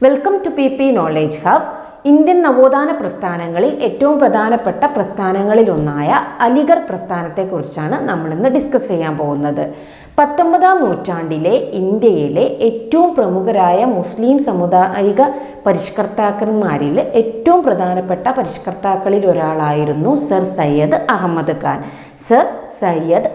Welcome to PP knowledge hub. Indian നവോത്ഥാന പ്രസ്ഥാനങ്ങളിൽ ഏറ്റവും പ്രധാനപ്പെട്ട പ്രസ്ഥാനങ്ങളിലൊന്നായ അലിഗഡ് പ്രസ്ഥാനത്തെക്കുറിച്ചാണ് നമ്മളിന്ന് ഡിസ്കസ് ചെയ്യാൻ പോകുന്നത്. 19-ാം നൂറ്റാണ്ടിലെ ഇന്ത്യയിലെ ഏറ്റവും പ്രമുഖരായ മുസ്ലിം സാമുദായിക പരിഷ്കർത്താക്കന്മാരിൽ ഏറ്റവും പ്രധാനപ്പെട്ട പരിഷ്കർത്താക്കളിൽ ഒരാളായിരുന്നു സർ സയ്യദ് അഹമ്മദ് ഖാൻ. സർ സയ്യദ്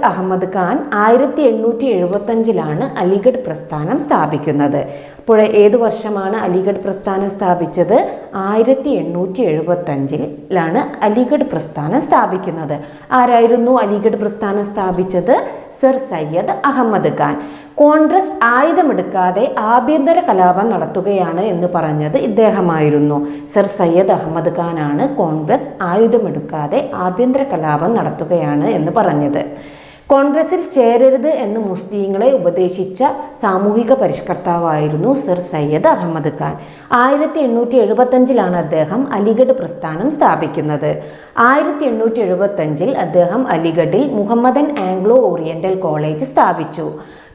അഹമ്മദ് ഖാൻ 1875 അലിഗഡ് പ്രസ്ഥാനം സ്ഥാപിക്കുന്നത്. അപ്പോൾ ഏതു വർഷമാണ് അലിഗഡ് പ്രസ്ഥാനം സ്ഥാപിച്ചത്? 1875 അലിഗഡ് പ്രസ്ഥാനം സ്ഥാപിക്കുന്നത്. ആരായിരുന്നു അലിഗഡ് പ്രസ്ഥാനം സ്ഥാപിച്ചത്? സർ സയ്യദ് അഹമ്മദ് ഖാൻ. കോൺഗ്രസ് ആയുധമെടുക്കാതെ ആഭ്യന്തര കലാപം നടത്തുകയാണ് എന്ന് പറഞ്ഞത് ഇദ്ദേഹമായിരുന്നു. സർ സയ്യദ് അഹമ്മദ് ഖാനാണ് കോൺഗ്രസ് ആയുധമെടുക്കാതെ ആഭ്യന്തര കലാപം നടത്തുകയാണ് എന്ന് പറഞ്ഞത്. കോൺഗ്രസിൽ ചേരരുത് എന്ന് മുസ്ലിങ്ങളെ ഉപദേശിച്ച സാമൂഹിക പരിഷ്കർത്താവായിരുന്നു സർ സയ്യദ് അഹമ്മദ് ഖാൻ. 1875 അദ്ദേഹം അലിഗഡ് പ്രസ്ഥാനം സ്ഥാപിക്കുന്നത്. 1875 അദ്ദേഹം അലിഗഡിൽ മുഹമ്മദൻ ആംഗ്ലോ ഓറിയന്റൽ കോളേജ് സ്ഥാപിച്ചു.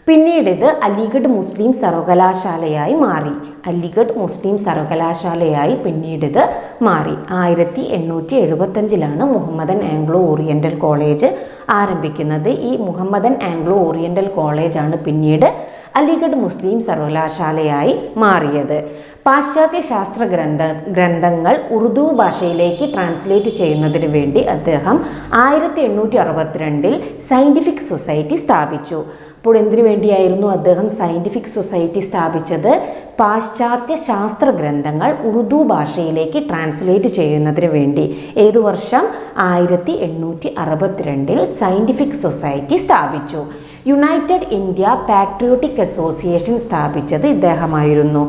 പിന്നീട് ഇത് അലിഗഡ് മുസ്ലിം സർവകലാശാലയായി മാറി. പിന്നീട് ഇത് മാറി. 1875 മുഹമ്മദൻ ആംഗ്ലോ ഓറിയന്റൽ കോളേജ് ആരംഭിക്കുന്നത്. ഈ മുഹമ്മദൻ ആംഗ്ലോ ഓറിയന്റൽ കോളേജാണ് പിന്നീട് അലിഗഡ് മുസ്ലിം സർവകലാശാലയായി മാറിയത്. പാശ്ചാത്യ ശാസ്ത്ര ഗ്രന്ഥങ്ങൾ ഉറുദു ഭാഷയിലേക്ക് ട്രാൻസ്ലേറ്റ് ചെയ്യുന്നതിന് വേണ്ടി അദ്ദേഹം 1862 സയന്റിഫിക് സൊസൈറ്റി സ്ഥാപിച്ചു. അപ്പോൾ എന്തിനു വേണ്ടിയായിരുന്നു അദ്ദേഹം സയന്റിഫിക് സൊസൈറ്റി സ്ഥാപിച്ചത്? പാശ്ചാത്യ ശാസ്ത്ര ഗ്രന്ഥങ്ങൾ ഉറുദു ഭാഷയിലേക്ക് ട്രാൻസ്ലേറ്റ് ചെയ്യുന്നതിന് വേണ്ടി. ഏതു വർഷം? 1862 സയന്റിഫിക് സൊസൈറ്റി സ്ഥാപിച്ചു. യുണൈറ്റഡ് ഇന്ത്യ പാട്രിയോട്ടിക് അസോസിയേഷൻ സ്ഥാപിച്ചത് ഇദ്ദേഹമായിരുന്നു.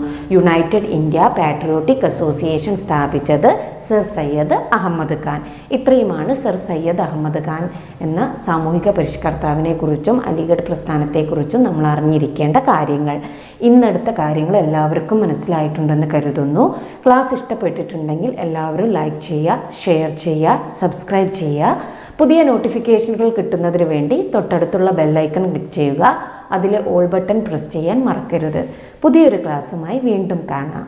സ്ഥാപിച്ചത് സർ സയ്യദ് അഹമ്മദ് ഖാൻ. ഇത്രയുമാണ് സർ സയ്യദ് അഹമ്മദ് ഖാൻ എന്ന സാമൂഹിക പരിഷ്കർത്താവിനെ കുറിച്ചും അലിഗഡ് പ്രസ്ഥാനത്തെക്കുറിച്ചും നമ്മൾ അറിഞ്ഞിരിക്കേണ്ട കാര്യങ്ങൾ. ഇന്നെടുത്ത കാര്യങ്ങൾ എല്ലാവർക്കും മനസ്സിലായിട്ടുണ്ടെന്ന് കരുതുന്നു. ക്ലാസ് ഇഷ്ടപ്പെട്ടിട്ടുണ്ടെങ്കിൽ എല്ലാവരും ലൈക്ക് ചെയ്യുക, ഷെയർ ചെയ്യുക, സബ്സ്ക്രൈബ് ചെയ്യുക. പുതിയ നോട്ടിഫിക്കേഷനുകൾ കിട്ടുന്നതിന് വേണ്ടി തൊട്ടടുത്തുള്ള ബെല്ലൈക്കൺ ക്ലിക്ക് ചെയ്യുക. അതിൽ ഓൾ ബട്ടൺ പ്രസ് ചെയ്യാൻ മറക്കരുത്. പുതിയൊരു ക്ലാസ്സുമായി വീണ്ടും കാണാം.